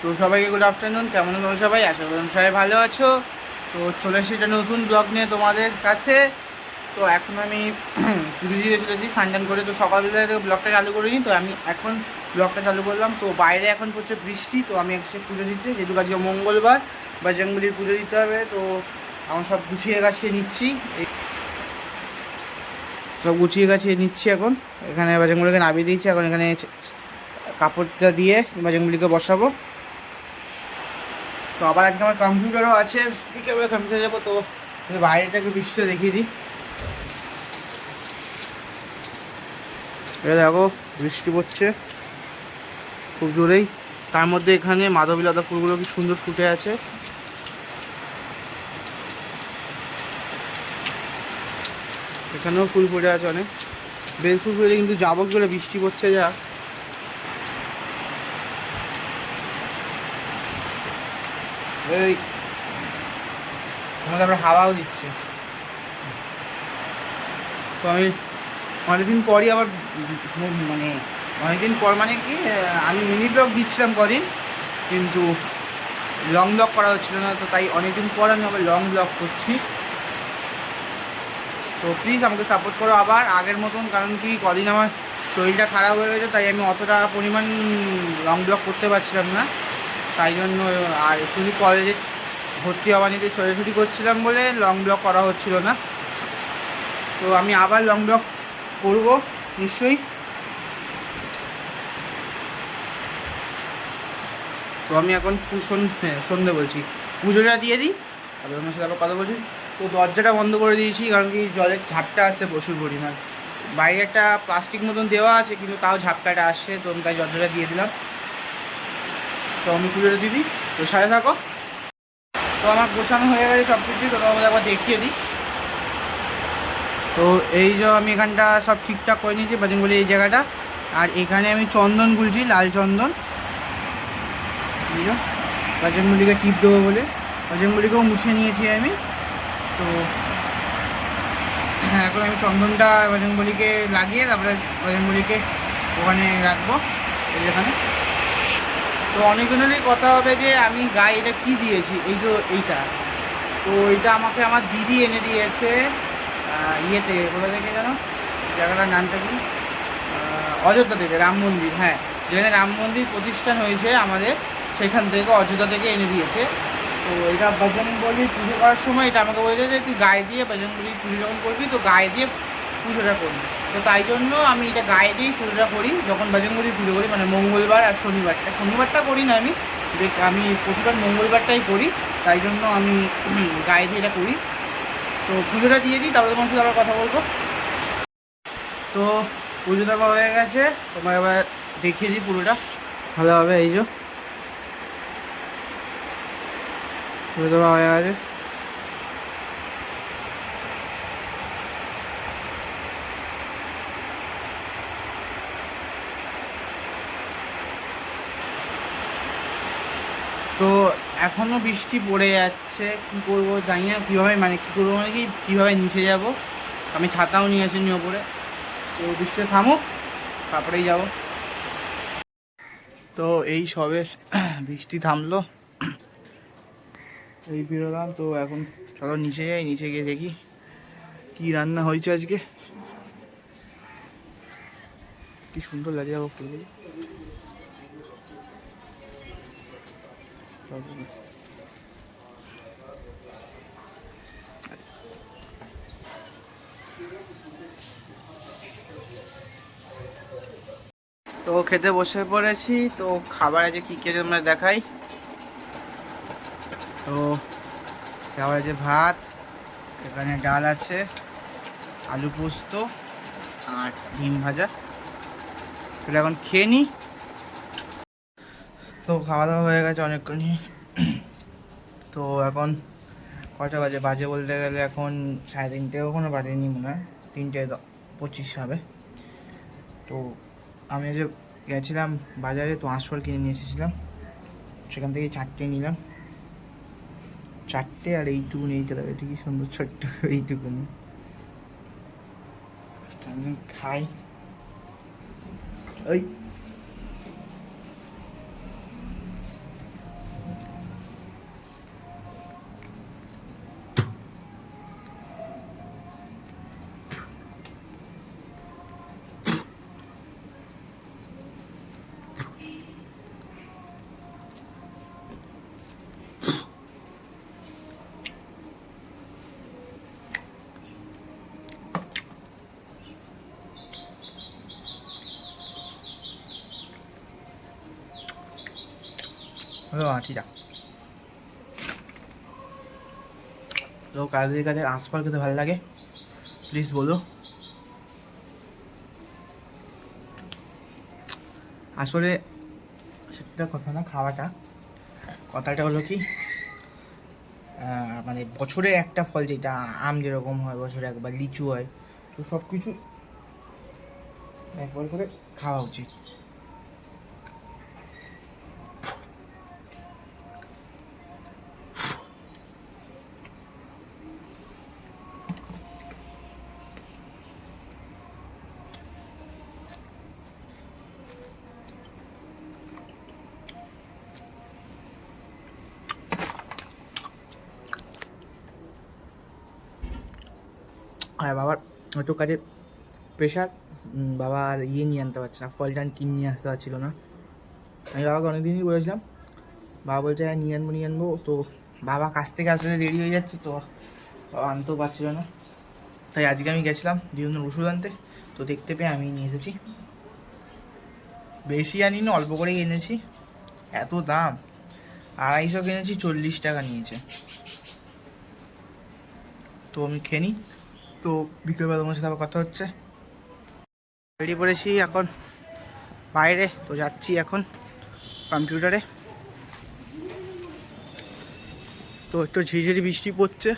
তো সবাইকে good afternoon. কেমন আছো সবাই? আশা করি সবাই ভালো আছো। তো চলে এসেছি একটা নতুন ব্লগ নিয়ে তোমাদের কাছে। তো এখন আমি পুজো দিতে চলেছি স্নান করে। তো সকালবেলা ব্লগটা চালু করিনি, তো আমি এখন ব্লগটা চালু করলাম। তো বাইরে এখন পড়ছে বৃষ্টি, তো আমি এসে পুজো দিতে, যেহেতু আজকে মঙ্গলবার বজরংবলির পুজো দিতে হবে। তো এখন সব গুছিয়ে গাছিয়ে নিচ্ছি, সব গুছিয়ে গাছিয়ে নিচ্ছি এখন। এখানে বজরংবলিকে নামিয়ে দিয়েছি, এখন এখানে কাপড়টা দিয়ে বজরংবলিকে বসাবো। তো আবার আজকে আমার কম্পিউটারও আছে, বিকেলবেলা কম্পিউটার যাবো। তো বাইরেটা একটু বৃষ্টিটা দেখিয়ে দিই। এটা দেখো বৃষ্টি পড়ছে খুব জোরেই, তার মধ্যে এখানে মাধবীলতা ফুলগুলো কি সুন্দর ফুটে আছে। এখানেও ফুল ফুটে আছে অনেক, বেল ফুল ফুটে, কিন্তু যাবো কি করে, বৃষ্টি পড়ছে যা। এই আমাদের আবার হাওয়াও দিচ্ছে। তো আমি অনেকদিন পরই আবার মানে অনেকদিন পর মানে কি, আমি মিনি ব্লগ দিচ্ছিলাম কদিন, কিন্তু লং ব্লগ করা হচ্ছিলো না। তো তাই অনেকদিন পর আমি আবার লং ব্লগ করছি। তো প্লিজ আমাকে সাপোর্ট করো আবার আগের মতন, কারণ কি কদিন আমার শরীরটা খারাপ হয়ে গেছে, তাই আমি অতটা পরিমাণ লং ব্লগ করতে পারছিলাম না। তাই জন্য আর শুধু কলেজে ভর্তি হওয়া নিতে ছোটাছুটি করছিলাম বলে লং ব্লগ করা হচ্ছিল না। তো আমি আবার লং ব্লগ করব নিশ্চয়ই। তো আমি এখন সন্ধে বলছি, পুজোটা দিয়ে দিই, তারপর আমার সাথে আবার কথা বলছি। তো দরজাটা বন্ধ করে দিয়েছি, কারণ কি জলের ঝাপটা আসছে প্রচুর পরিমাণ। বাইরে একটা প্লাস্টিক মতন দেওয়া আছে, কিন্তু তাও ঝাপটাটা আসছে, তো আমি তাই দরজাটা দিয়ে দিলাম। তো আমি পুজোটা দিয়ে দিই, তো সাথে থাকো। তো আমার গোছানো হয়ে গেছে সব কিছু, তো তোমাদের একবার দেখিয়ে দিই। তো এই যে আমি এখানটা সব ঠিকঠাক করে নিয়েছি বজরংবলী এই জায়গাটা। আর এখানে আমি চন্দন গুলছি, লাল চন্দন, বুঝলো, বজরংবলীকে টিপ দেবো বলে। বজরংবলীকেও মুছে নিয়েছি আমি। তো হ্যাঁ, এখন আমি চন্দনটা বজরংবলীকে লাগিয়ে তারপরে বজরংবলীকে ওখানে রাখবো, এই যেখানে। তো অনেকজনেরই কথা হবে যে আমি গায়ে এটা কী দিয়েছি, এই যে এইটা। তো এটা আমাকে আমার দিদি এনে দিয়েছে ইয়েতে, কোথা থেকে জানো জায়গাটার নামটা কি, অযোধ্যা থেকে, রাম মন্দির, হ্যাঁ, যেখানে রাম মন্দির প্রতিষ্ঠান হয়েছে আমাদের, সেখান থেকে অযোধ্যা থেকে এনে দিয়েছে। তো এটা বজরংবলী পুজো করার সময় এটা আমাকে বলেছে যে তুই গায়ে দিয়ে বজরংবলী পুজো যখন করবি, তো গায়ে দিয়ে পুজোটা করবি। তো তাই জন্য আমি এটা গায়ে দিয়েই পুজোটা করি যখন বজরংবলী পুজো করি, মানে মঙ্গলবার আর শনিবারটা করি না আমি, আমি প্রতিবার মঙ্গলবারটাই করি, তাই জন্য আমি গায়ে দিয়ে এটা করি। তো পুজোটা দিয়ে দিই, তারপরে তোমার সাথে আবার কথা বলবো। তো পুজো দেওয়া হয়ে গেছে, তোমার এবার দেখিয়ে দিই পুরোটা ভালোভাবে। এই যে পুজো দেওয়া হয়ে গেছে। তো এখনও বৃষ্টি পড়ে যাচ্ছে, কী করবো জানি না, কীভাবে মানে কী করবো মানে কি কীভাবে নিচে যাব। আমি ছাতাও নিয়ে আসিনি ওপরে। তো বৃষ্টিটা থামুক, তারপরেই যাব। তো এই সবে বৃষ্টি থামলো, এই বেরোলাম। তো এখন চলো নিচে যাই, নিচে গিয়ে দেখি কী রান্না হয়েছে আজকে। কি সুন্দর লাগে দেখো ফুলগুলো। তো খেতে বসে পড়েছি। তো খাবার আছে কী খেতে তোমরা দেখাই। তো খাবার আছে ভাত, এখানে ডাল আছে, আলু পোস্ত আর ডিম ভাজা। তাহলে এখন খেয়ে নিই। তো খাওয়া দাওয়া হয়ে গেছে অনেকক্ষণই। তো এখন কটা বাজে, বাজে বলতে গেলে এখন 3:30, কোনো বাজেনি মনে হয়, 3:25 হবে। তো আমি যে গেছিলাম বাজারে, তো আঁশফল কিনে নিয়ে এসেছিলাম, সেখান থেকে 4টে নিলাম, 4টে। আর এইটুকুনি, এই তরকারি কি সুন্দর ছোট্ট এইটুকুনি, আমি খাই। ওই ঠিক আছে। তো কাদের কাদের আঁশফল খেতে ভালো লাগে প্লিজ বলো। আসলে সেটা কথা না, খাওয়াটা কথাটা হলো কি, মানে বছরে একটা ফল, যেটা আম যেরকম হয় বছরে একবার, লিচু হয়, তো সব কিছু একবার করে খাওয়া উচিত। আর বাবার হয়তো কাজে প্রেশার, বাবা আর নিয়ে আনতে পারছে না, ফলটা কিনে নিয়ে আসতে পারছিল না। আমি বাবাকে অনেকদিনই বলেছিলাম, বাবা বলছে হ্যাঁ নিয়ে আনবো, তো বাবা কাছ থেকে আসতে দেরি হয়ে যাচ্ছে, তো বাবা আনতেও পারছিল না। তাই আজকে আমি গেছিলাম দিদুনের ওষুধ আনতে, তো দেখতে পেয়ে আমি নিয়ে এসেছি। বেশি আনি না, অল্প করেই এনেছি। এত দাম, 250 কিনেছি, 40 টাকা নিয়েছে। তো আমি খেয়ে নিই, তো বিকেলবেলা তোমার সাথে আবার কথা হচ্ছে। রেডি করেছি এখন বাইরে, তো যাচ্ছি এখন কম্পিউটারে। তো একটু ঝিরিঝিরি বৃষ্টি পড়ছে,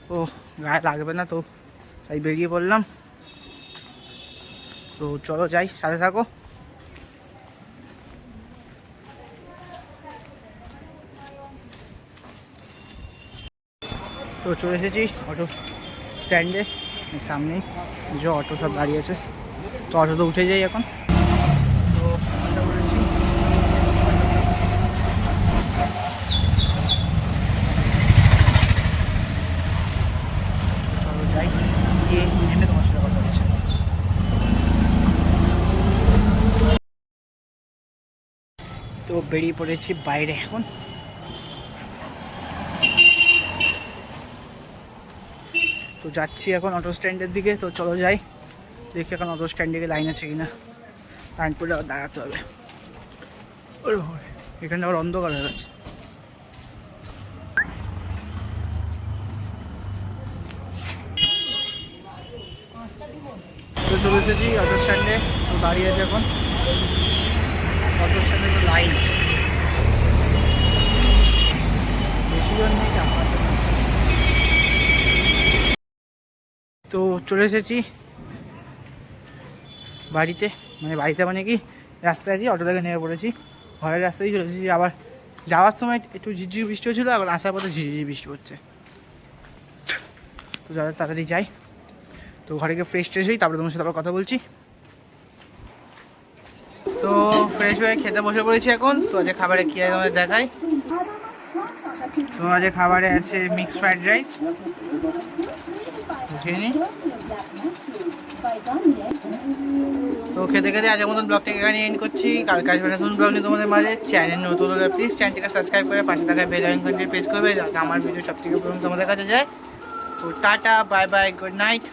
তো গায়ে লাগবে না, তো তাই বেরিয়ে পড়লাম। তো চলো যাই, সাথে থাকো। তো চলে এসেছি অটো স্ট্যান্ডে, সামনেই যে অটো সব দাঁড়িয়ে আছে, তো অটোতে উঠে যাই এখন। তো আশা করেছি চলো যাই, গিয়ে নেমে তোমার সাথে কথা হচ্ছে। তো বেরিয়ে পড়েছি বাইরে এখন। তো যাচ্ছি এখন অটো স্ট্যান্ডের দিকে, তো চলো যাই, দেখি এখন অটো স্ট্যান্ডে গিয়ে লাইন আছে কিনা, লাইন পড়লে আবার দাঁড়াতে হবে। এখানে আবার অন্ধকার হয়ে গেছে। তো চলে এসেছি অটো স্ট্যান্ডে, তো দাঁড়িয়ে আছে এখন অটো স্ট্যান্ডে, তো লাইন বেশি জন নেই। তো চলে এসেছি বাড়িতে, মানে কি রাস্তায় আছি, অটো থেকে নেমে পড়েছি, ঘরের রাস্তায় চলে এসেছি। আবার যাওয়ার সময় একটু ঝিরঝির বৃষ্টি হচ্ছিলো, এখন আসার পথে ঝিরঝির বৃষ্টি হচ্ছে। তো যাদের তাড়াতাড়ি যাই, তো ঘরে গিয়ে ফ্রেশ ট্রেশ হই, তারপরে তোমার সাথে আবার কথা বলছি। তো ফ্রেশ হয়ে খেতে বসে পড়েছি এখন। তো আজকে খাবারে কী আছে তোমাদের দেখাই। তো আজকে খাবারে আছে মিক্সড ফ্রাইড রাইস, খেয়ে নিই। তো খেতে খেতে আজকের মতন ব্লগটাকে এখানে এন্ড করছি। কালকে আসবে নতুন ব্লগ নিয়ে তোমাদের মাঝে। চ্যানেল নতুন হলে প্লিজ চ্যানেলটিকে সাবস্ক্রাইব করে পাশে থাকা বেল আইকনটি প্রেস করবে, যাতে আমার ভিডিও সব থেকে প্রথম তোমাদের কাছে যায়। তো tata, bye bye, good night.